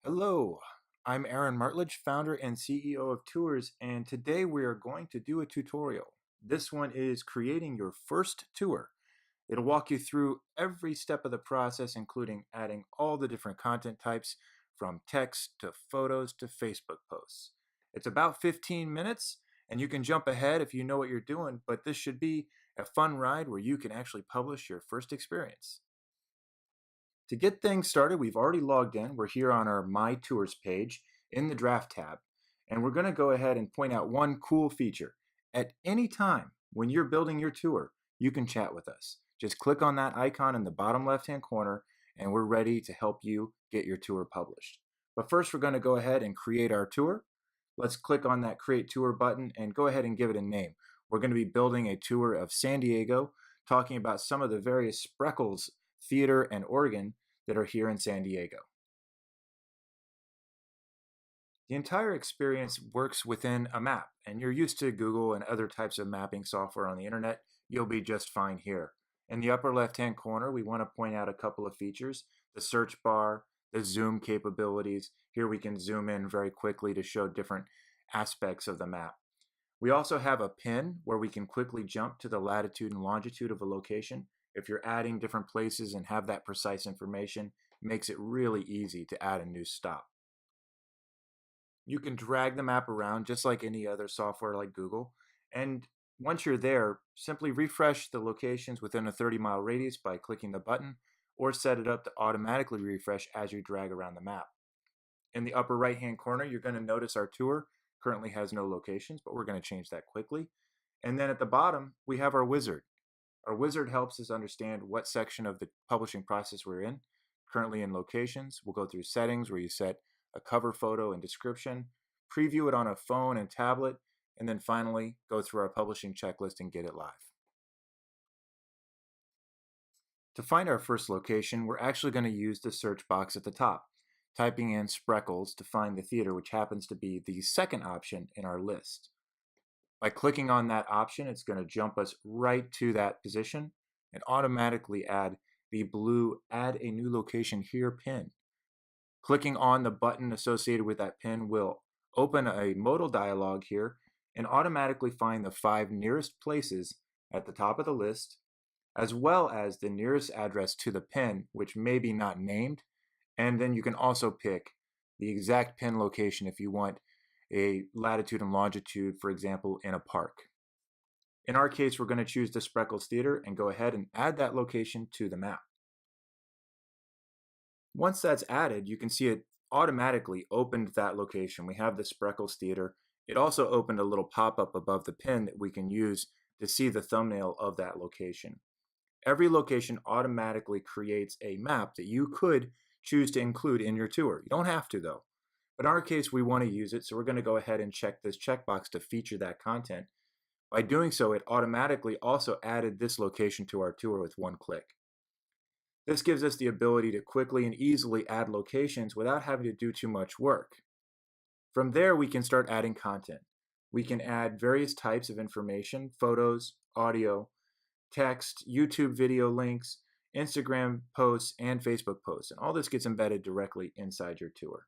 Hello, I'm Aaron Martledge, founder and CEO of Tours, and today we are going to do a tutorial. This one is creating your first tour. It'll walk you through every step of the process, including adding all the different content types from text to photos to Facebook posts. It's about 15 minutes, and you can jump ahead if you know what you're doing, but this should be a fun ride where you can actually publish your first experience. To get things started, we've already logged in. We're here on our My Tours page in the Draft tab, and we're going to go ahead and point out one cool feature. At any time when you're building your tour, you can chat with us. Just click on that icon in the bottom left-hand corner, and we're ready to help you get your tour published. But first, we're going to go ahead and create our tour. Let's click on that Create Tour button and go ahead and give it a name. We're going to be building a tour of San Diego, talking about some of the various Spreckles theater and organ that are here in San Diego. The entire experience works within a map, and you're used to Google and other types of mapping software on the internet. You'll be just fine here. In the upper left-hand corner, we want to point out a couple of features: the search bar, the zoom capabilities. Here we can zoom in very quickly to show different aspects of the map. We also have a pin where we can quickly jump to the latitude and longitude of a location. If you're adding different places and have that precise information, it makes it really easy to add a new stop. You can drag the map around just like any other software like Google, and once you're there, simply refresh the locations within a 30-mile radius by clicking the button, or set it up to automatically refresh as you drag around the map. In the upper right-hand corner, you're going to notice our tour currently has no locations, but we're going to change that quickly. And then at the bottom, we have our wizard. Our wizard helps us understand what section of the publishing process we're in. Currently in locations, we'll go through settings where you set a cover photo and description, preview it on a phone and tablet, and then finally go through our publishing checklist and get it live. To find our first location, we're actually going to use the search box at the top, typing in Spreckles to find the theater, which happens to be the second option in our list. By clicking on that option, it's going to jump us right to that position and automatically add the blue Add a New Location Here pin. Clicking on the button associated with that pin will open a modal dialog here and automatically find the 5 nearest places at the top of the list, as well as the nearest address to the pin, which may be not named. And then you can also pick the exact pin location if you want a latitude and longitude, for example, in a park. In our case, we're going to choose the Spreckles Theater and go ahead and add that location to the map. Once that's added, you can see it automatically opened that location. We have the Spreckles Theater. It also opened a little pop-up above the pin that we can use to see the thumbnail of that location. Every location automatically creates a map that you could choose to include in your tour. You don't have to, though. But in our case, we want to use it, so we're going to go ahead and check this checkbox to feature that content. By doing so, it automatically also added this location to our tour with one click. This gives us the ability to quickly and easily add locations without having to do too much work. From there, we can start adding content. We can add various types of information: photos, audio, text, YouTube video links, Instagram posts, and Facebook posts. And all this gets embedded directly inside your tour.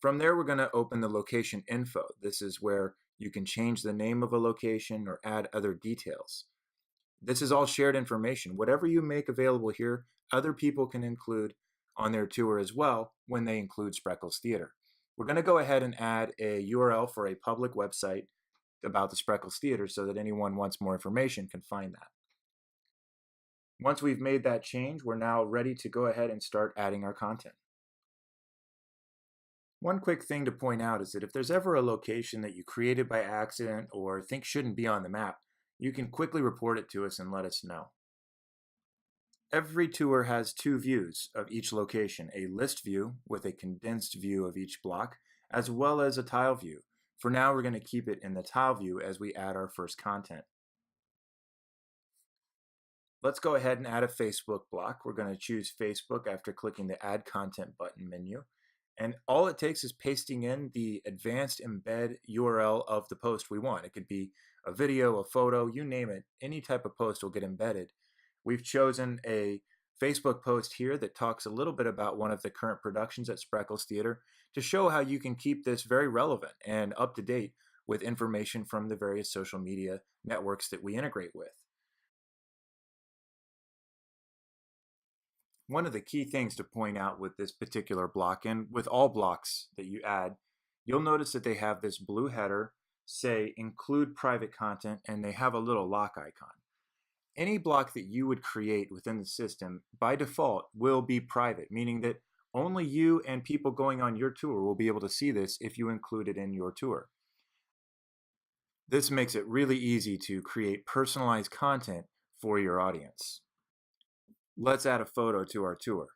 From there, we're going to open the location info. This is where you can change the name of a location or add other details. This is all shared information. Whatever you make available here, other people can include on their tour as well when they include Spreckles Theater. We're going to go ahead and add a URL for a public website about the Spreckles Theater so that anyone who wants more information can find that. Once we've made that change, we're now ready to go ahead and start adding our content. One quick thing to point out is that if there's ever a location that you created by accident or think shouldn't be on the map, you can quickly report it to us and let us know. Every tour has 2 views of each location: a list view with a condensed view of each block, as well as a tile view. For now, we're going to keep it in the tile view as we add our first content. Let's go ahead and add a Facebook block. We're going to choose Facebook after clicking the Add Content button menu. And all it takes is pasting in the advanced embed URL of the post we want. It could be a video, a photo, you name it. Any type of post will get embedded. We've chosen a Facebook post here that talks a little bit about one of the current productions at Spreckles Theater to show how you can keep this very relevant and up to date with information from the various social media networks that we integrate with. One of the key things to point out with this particular block and with all blocks that you add, you'll notice that they have this blue header, say include private content, and they have a little lock icon. Any block that you would create within the system by default will be private, meaning that only you and people going on your tour will be able to see this if you include it in your tour. This makes it really easy to create personalized content for your audience. Let's add a photo to our tour.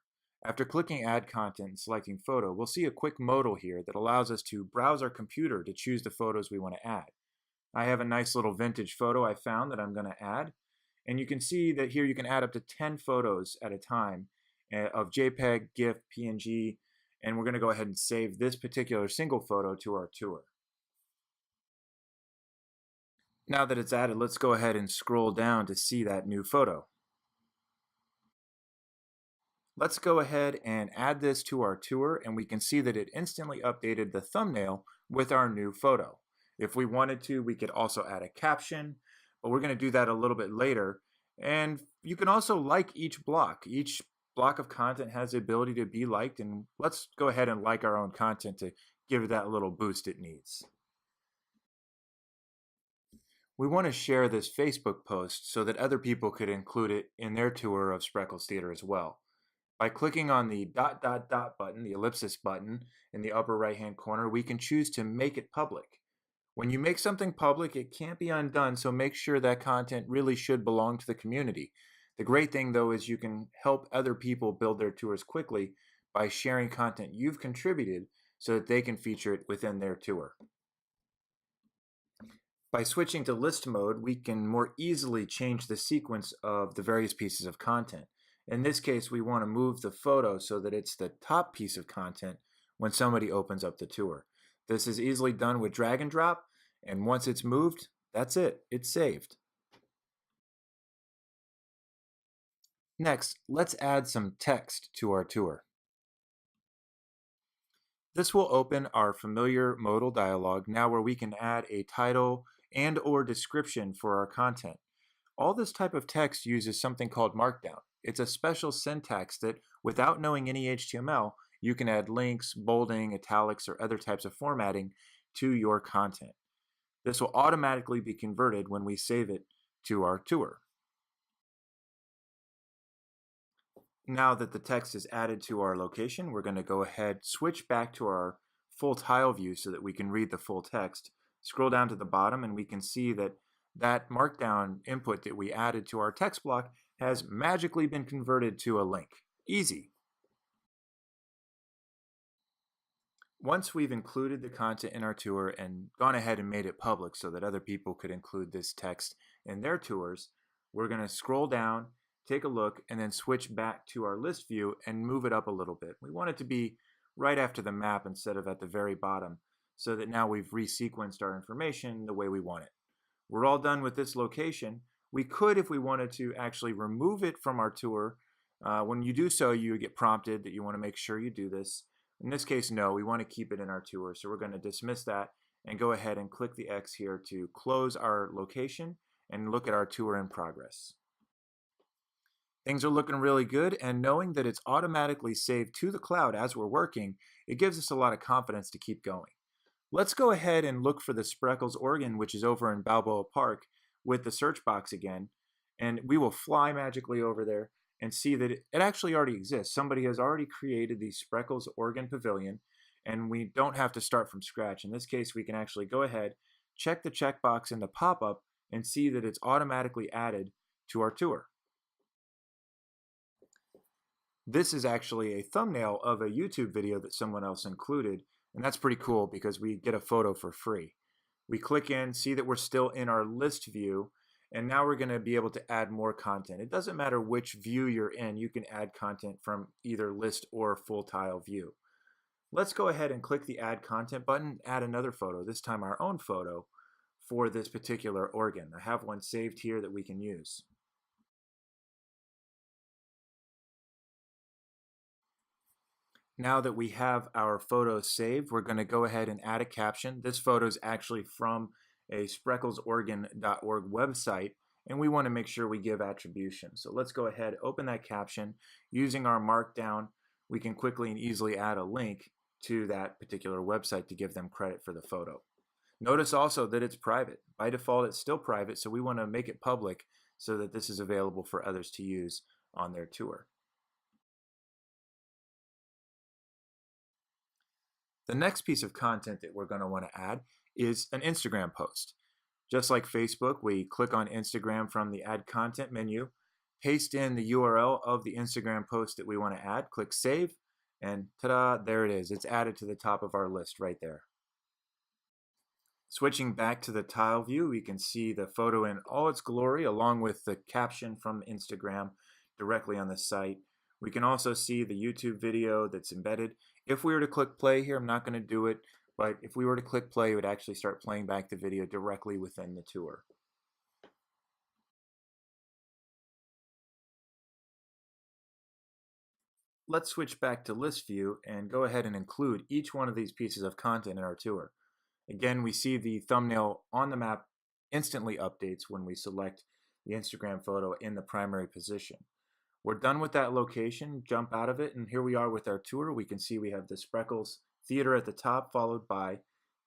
After clicking Add Content and selecting Photo, we'll see a quick modal here that allows us to browse our computer to choose the photos we want to add. I have a nice little vintage photo I found that I'm going to add. And you can see that here you can add up to 10 photos at a time of JPEG, GIF, PNG, and we're going to go ahead and save this particular single photo to our tour. Now that it's added, let's go ahead and scroll down to see that new photo. Let's go ahead and add this to our tour, and we can see that it instantly updated the thumbnail with our new photo. If we wanted to, we could also add a caption, but we're going to do that a little bit later. And you can also like each block. Each block of content has the ability to be liked, and let's go ahead and like our own content to give it that little boost it needs. We want to share this Facebook post so that other people could include it in their tour of Spreckles Theater as well. By clicking on the ... button, the ellipsis button in the upper right hand corner, we can choose to make it public. When you make something public, it can't be undone, so make sure that content really should belong to the community. The great thing, though, is you can help other people build their tours quickly by sharing content you've contributed so that they can feature it within their tour. By switching to list mode, we can more easily change the sequence of the various pieces of content. In this case, we want to move the photo so that it's the top piece of content when somebody opens up the tour. This is easily done with drag and drop, and once it's moved, that's it. It's saved. Next, let's add some text to our tour. This will open our familiar modal dialog now where we can add a title and or description for our content. All this type of text uses something called Markdown. It's a special syntax that, without knowing any HTML, you can add links, bolding, italics, or other types of formatting to your content. This will automatically be converted when we save it to our tour. Now that the text is added to our location, we're going to go ahead, switch back to our full tile view so that we can read the full text. Scroll down to the bottom and we can see that that markdown input that we added to our text block has magically been converted to a link. Easy. Once we've included the content in our tour and gone ahead and made it public so that other people could include this text in their tours, we're going to scroll down, take a look, and then switch back to our list view and move it up a little bit. We want it to be right after the map instead of at the very bottom so that now we've resequenced our information the way we want it. We're all done with this location. We could, if we wanted to, actually remove it from our tour. When you do so, you get prompted that you want to make sure you do this. In this case, no, we want to keep it in our tour. So we're going to dismiss that and go ahead and click the X here to close our location and look at our tour in progress. Things are looking really good, and knowing that it's automatically saved to the cloud as we're working, it gives us a lot of confidence to keep going. Let's go ahead and look for the Spreckles organ, which is over in Balboa Park, with the search box again, and we will fly magically over there and see that it actually already exists. Somebody has already created the Spreckles organ pavilion, and we don't have to start from scratch. In this case, we can actually go ahead, check the checkbox in the pop-up, and see that it's automatically added to our tour. This is actually a thumbnail of a YouTube video that someone else included, and that's pretty cool because we get a photo for free. We click in, see that we're still in our list view, and now we're going to be able to add more content. It doesn't matter which view you're in, you can add content from either list or full tile view. Let's go ahead and click the Add Content button, add another photo, this time our own photo, for this particular organ. I have one saved here that we can use. Now that we have our photos saved, we're going to go ahead and add a caption. This photo is actually from a spreckelsoregon.org website, and we want to make sure we give attribution. So let's go ahead, open that caption. Using our markdown, we can quickly and easily add a link to that particular website to give them credit for the photo. Notice also that it's private. By default, it's still private, so we want to make it public so that this is available for others to use on their tour. The next piece of content that we're going to want to add is an Instagram post. Just like Facebook, we click on Instagram from the Add Content menu, paste in the URL of the Instagram post that we want to add, click Save, and ta-da, there it is. It's added to the top of our list right there. Switching back to the tile view, we can see the photo in all its glory along with the caption from Instagram directly on the site. We can also see the YouTube video that's embedded. If we were to click play here, I'm not going to do it, but if we were to click play, it would actually start playing back the video directly within the tour. Let's switch back to list view and go ahead and include each one of these pieces of content in our tour. Again, we see the thumbnail on the map instantly updates when we select the Instagram photo in the primary position. We're done with that location, jump out of it, and here we are with our tour. We can see we have the Spreckels Theater at the top, followed by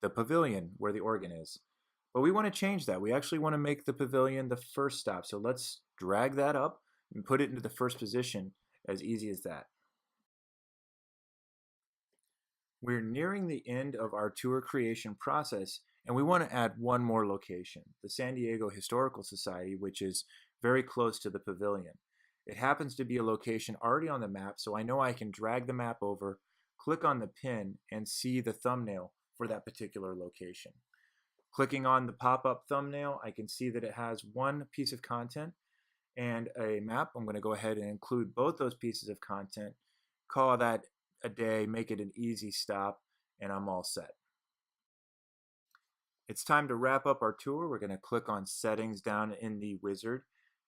the pavilion where the organ is. But we want to change that. We actually want to make the pavilion the first stop. So let's drag that up and put it into the first position, as easy as that. We're nearing the end of our tour creation process, and we want to add one more location, the San Diego Historical Society, which is very close to the pavilion. It happens to be a location already on the map, so I know I can drag the map over, click on the pin, and see the thumbnail for that particular location. Clicking on the pop-up thumbnail, I can see that it has one piece of content and a map. I'm going to go ahead and include both those pieces of content, call that a day, make it an easy stop, and I'm all set. It's time to wrap up our tour. We're going to click on settings down in the wizard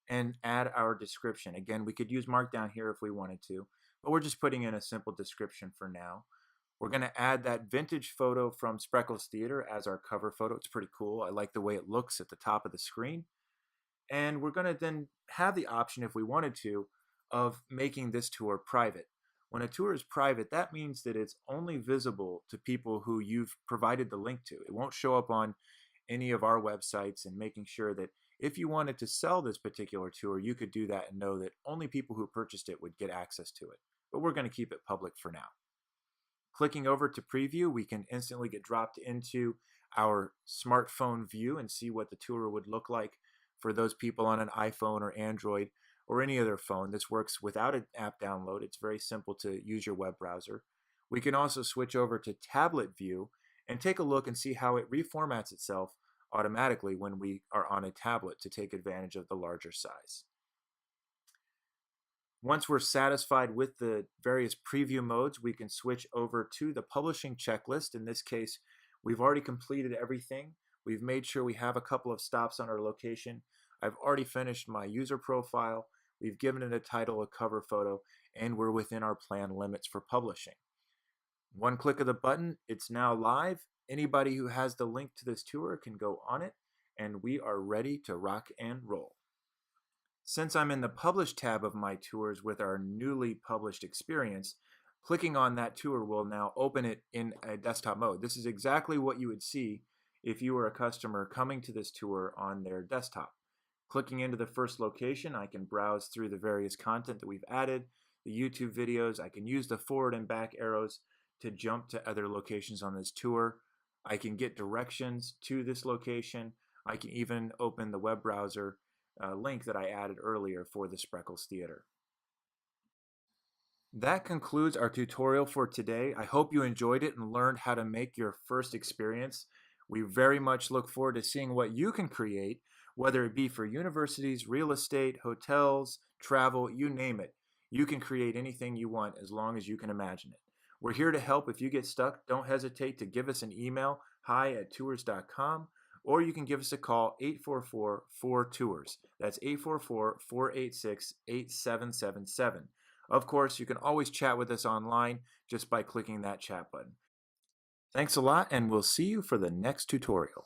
and add our description. Again, we could use markdown here if we wanted to, but we're just putting in a simple description for now. We're going to add that vintage photo from Spreckels Theater as our cover photo. It's pretty cool. I like the way it looks at the top of the screen. And we're going to then have the option, if we wanted to, of making this tour private. When a tour is private, that means that it's only visible to people who you've provided the link to. It won't show up on any of our websites, and making sure that if you wanted to sell this particular tour, you could do that and know that only people who purchased it would get access to it. But we're going to keep it public for now. Clicking over to preview, we can instantly get dropped into our smartphone view and see what the tour would look like for those people on an iPhone or Android or any other phone. This works without an app download. It's very simple to use your web browser. We can also switch over to tablet view and take a look and see how it reformats itself automatically when we are on a tablet to take advantage of the larger size. Once we're satisfied with the various preview modes, we can switch over to the publishing checklist. In this case, we've already completed everything. We've made sure we have a couple of stops on our location. I've already finished my user profile. We've given it a title, a cover photo, and we're within our plan limits for publishing. One click of the button, it's now live. Anybody who has the link to this tour can go on it, and we are ready to rock and roll. Since I'm in the Publish tab of my tours with our newly published experience, clicking on that tour will now open it in a desktop mode. This is exactly what you would see if you were a customer coming to this tour on their desktop. Clicking into the first location, I can browse through the various content that we've added, the YouTube videos. I can use the forward and back arrows to jump to other locations on this tour. I can get directions to this location. I can even open the web browser link that I added earlier for the Spreckels Theater. That concludes our tutorial for today. I hope you enjoyed it and learned how to make your first experience. We very much look forward to seeing what you can create, whether it be for universities, real estate, hotels, travel, you name it. You can create anything you want as long as you can imagine it. We're here to help. If you get stuck, don't hesitate to give us an email, hi@tours.com, or you can give us a call, 844-4TOURS. That's 844-486-8777. Of course, you can always chat with us online just by clicking that chat button. Thanks a lot, and we'll see you for the next tutorial.